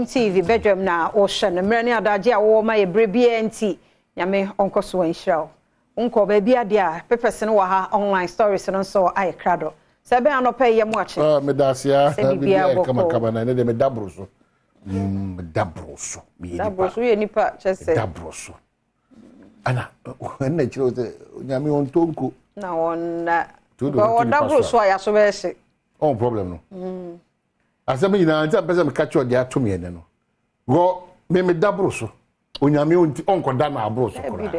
Adom TV Badwam na o hye ne mre ne adaje a wo ma ye brebia nti nyame onkoso wanhira unko ba bia de a pepese ne wa ha online stories no so aye krado se be anopa ye mo ache me dasia bia kama na ne de me dabroso dabroso ye nipa chese dabroso ana na chiro de nyame on tonko na wonna ko dabroso ya so be se on problem no asem nyina ntia pese me catch o de atom ye ne no go me dabroso onyame onkoda na abroso kora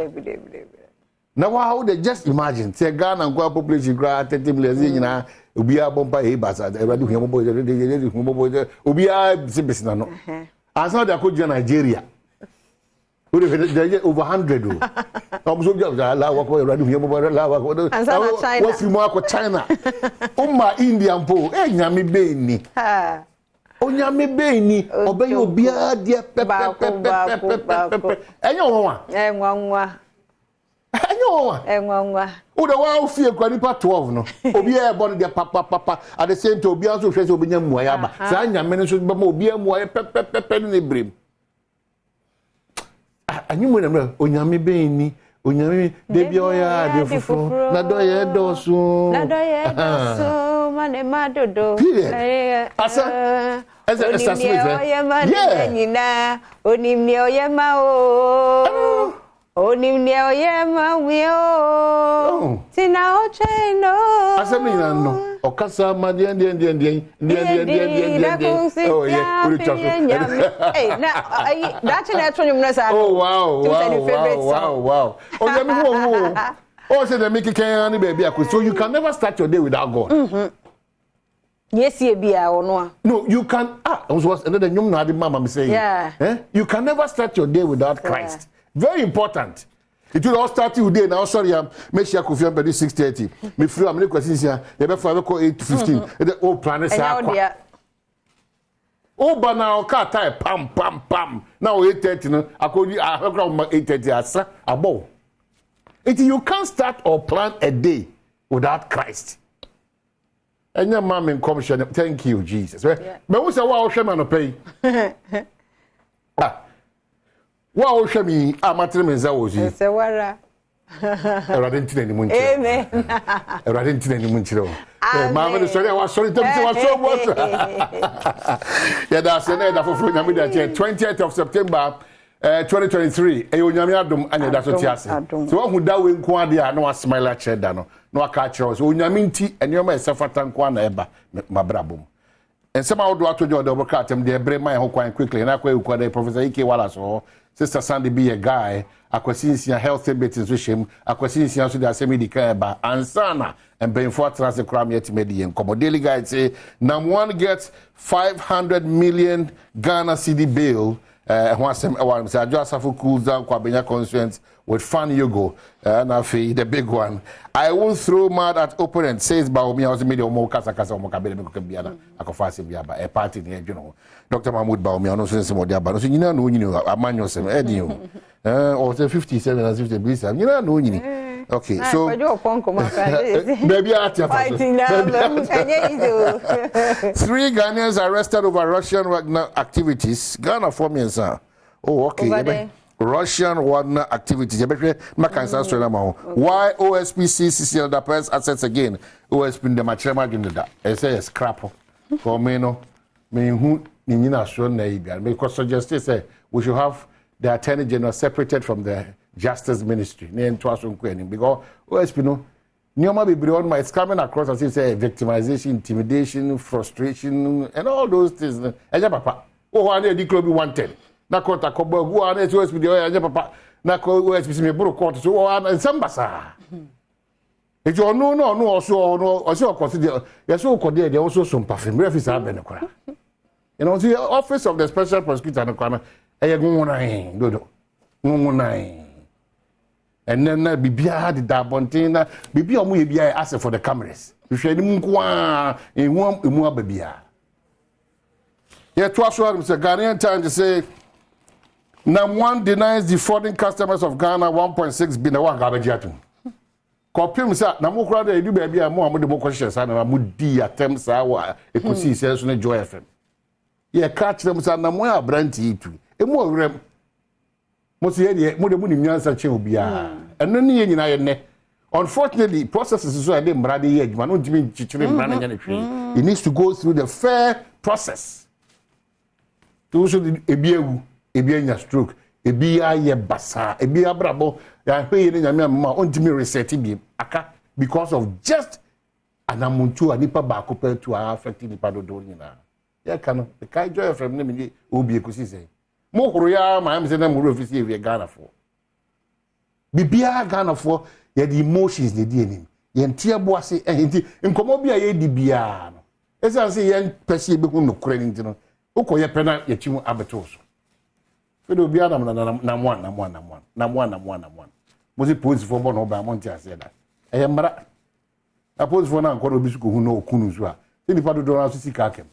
na wow they just imagine say Ghana and population grow 30 million nyina obi abompa e basa everybody humo obi a business na no as now they go Nigeria over 100 o so la wa ko everybody humo la wa ko China what film ko China umma India mpo nyame be ni onyame be ni obeyo obi a dia pepe enyo wa enwanwa enwanwa o de wa ofie kwa nipa 12 no obi e bo de papa at the same time obi aso hwese obi nya muaye aba sa nyame no so be ma obi amuaye pepe ne brem anyumu na mra onyame be ni onyame de bi oya de fufuro na do ye dosu mane madodo asa yeah onimni oyema o onimni oyema wio tina ocheno asemi na no okasa ma de oh yeah uri chaso hey na that na tonyum na sa oh wow onyame ho oh say the make can ni baby akọ so you can never start your day without God. Yes, ye bia ono. No, you can was another nyum na adi mama me say. Yeah. You can never start your day without Christ. Very important. It will all start you day now. Sorry, make sure coffee am 6:30. Me free am question here. You be for 8:15. The old plan is aqua. Oh, but now car type pam. Now 8:30 no. Akodi I 8:30 asa abo. You can't start or plan a day without Christ. And your mom in commission, thank you, Jesus. But what's a wow shaman of pay? Wow, Shami, I'm at the Menzaozi. It's a wara. I didn't any moon. Amen. I didn't any moon. Mamma, sorry, I was sorry to was so much. Yeah, that's the end of 20th of September. 2023 Adom and that's what you say. So who da we nko ade a no smile at cheddar no aka kire so onyame nti enema esafata nko na eba mabrabom ensema wodo atojo de obokatem de ebre man ho kwan quickly na kwa ekwa de Professor Ike Wala so Sister Sandy be a guy akwasinsia health bit so shem akwasinsia so de asemi di kan eba ansana and ben for trans kram yet medi en komo daily guide say nam one gets 500 million Ghana cedi bill. I just have cools down Kwabenya constituents with Fan Yogo, the big one. I won't throw mad at opponent, says Baomi, I was media more Casa Mokabele Biana, Akofasi Biaba, a party near, you know. Dr. Mahmoud Baomi, I know since more Diaba, you know, a man yourself, Eddie, or 57 and 50 bliss, you know. Okay, so baby, 3 Ghanaians arrested over Russian Wagner activities. Ghana for me, sir. Oh, okay. Russian Wagner activities. Why OSP seizes the press assets again? OSP in the Machema Ginda. I say scrap for me, no. Me who Nina shown because suggested say we should have the Attorney General separated from the Justice Ministry. Because OSP no Nyoma Bibrion is coming across as if say victimization, intimidation, frustration, and all those things. Eja papa. Oh, I need the wanted. Na kota kobo go on to OSP the eja papa. Na ko OSP me bro court so and sambasa. If you no also consider yes so consider there also some perfume reference aben kora. You know the office of the special prosecutor na kwana eye go nine dodo. Nine. And then Bibia the Dabontina, Bibia Mubia asked for the cameras. You should mukwa in one babia. Yet, twice Mr. Ghanaian time to say, Nam one denies defrauding customers of Ghana 1.6 billion garbage. Copy sir, Namukra, they do baby, more the questions, and I would be attempts our ecosi sales on Joy FM. ye catch them say na mo abranti tu emu owrem mo se ye mo de mu ni nyansa che obia eno ne ye nyina ye ne unfortunately processes so dey mrade ye adwuma no ntimi chichire mrade nya ne hwe it needs to go through the fair process to so ebi ewu ebi anya stroke ebi aye basa ebi abrabo ya hwe ye ne nyame amma on ntimi reset bi aka because of just anamuntu anipa ba ko pe to affect nipa dodo nyina ya kanu the kai joy from ne me obi ekusi sei mo horo ya ma am say na mo ofisi e Ghana for bibia Ghana for ye the emotions ne di enim ye ntia boase enti nkomo bia ye di bia no esa say ye pese be hu no kure ni ntino ukoye pena ye chimu abeto so fe do bia na mo si police for bon oba mo ntia say that e mara a police for na nkodo bi su ko hu no okunu so a ni pa do na so sika kem.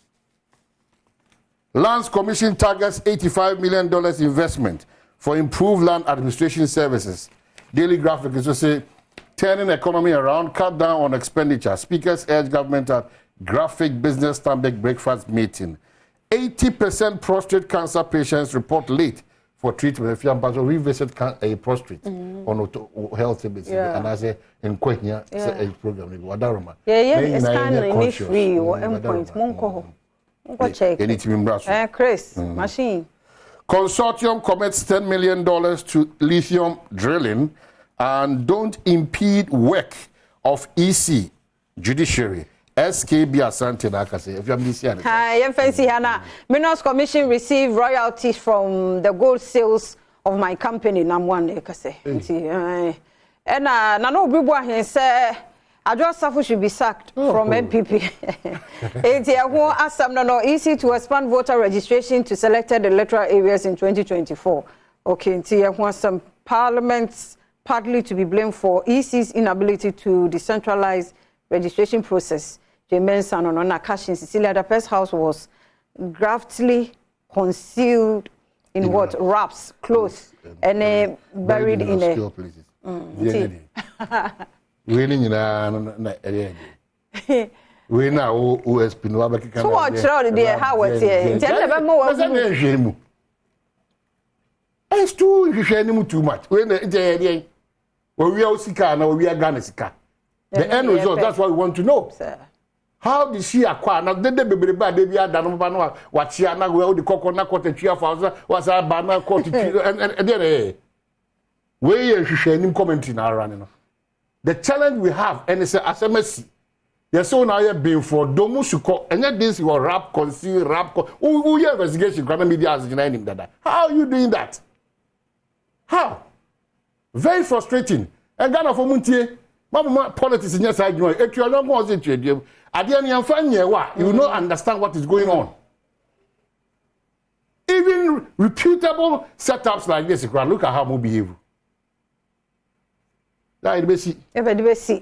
Lands Commission targets $85 million investment for improved land administration services. Daily Graphic is to say, turning economy around, cut down on expenditure. Speakers urge government at Graphic Business Stanbic breakfast meeting. 80% prostate cancer patients report late for treatment. If you have to revisit a prostate on health services, and I say, in Kwenya, a program. It's kind of free or endpoint. Chris, machine. Consortium commits $10 million to lithium drilling and don't impede work of EC judiciary. SKB Asante Nakase. If you have this here. Hi, fancy Hannah. Minerals Commission received royalties from the gold sales of my company. Namwan Ekase. And Nano Bibwa he said. Adom Safo should be sacked from MPP. Easy to expand voter registration to selected electoral areas in 2024. Okay, some parliaments partly to be blamed for EC's inability to decentralize registration process. James Sanonona cash in Cecilia Dape's house was graftly concealed in what wraps, clothes, and buried in a. Winning in a we now OSP no abaki kan. So what crowd there how it here? Never more. It's too much. We we are sika na we are Ghana sika. The end result, that's what we want to know. How did she acquire? Now, the baby bad baby had done what she had now. We the coconut quarter tree of us was a banana quarter and then we are sharing commenting around. The challenge we have, and it's a SMS. Yes, so now you're being for Domusuko, and yet this will rap, conceal, rap. Who your investigation? Ghana media has denied him that. How are you doing that? How? Very frustrating. And Ghana for Muntie, Mama politics in your side, if you are not more than you, at the end of you will not understand what is going on. Even reputable setups like this, look at how we behave. Everybody see.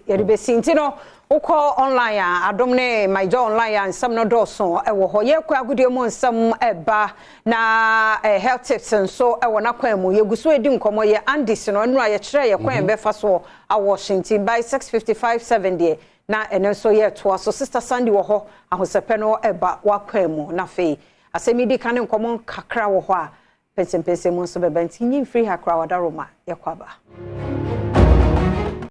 Intino, call online, Adom ne, my jaw online, and some no doson. I will hoye kwa good some eba na health tips and so I will not quemu. You go so dim komo ye Andis no nra ye chere ye kwen befa so a Washington by 6:55:70 na enen so ye to so sister Sandy wo ho ahosepeno eba wa kwemu na fe. Asemi di kan nkomo kakra wo ho a pensem mo so beba ntinyi free hakra wadaroma ye kwaba.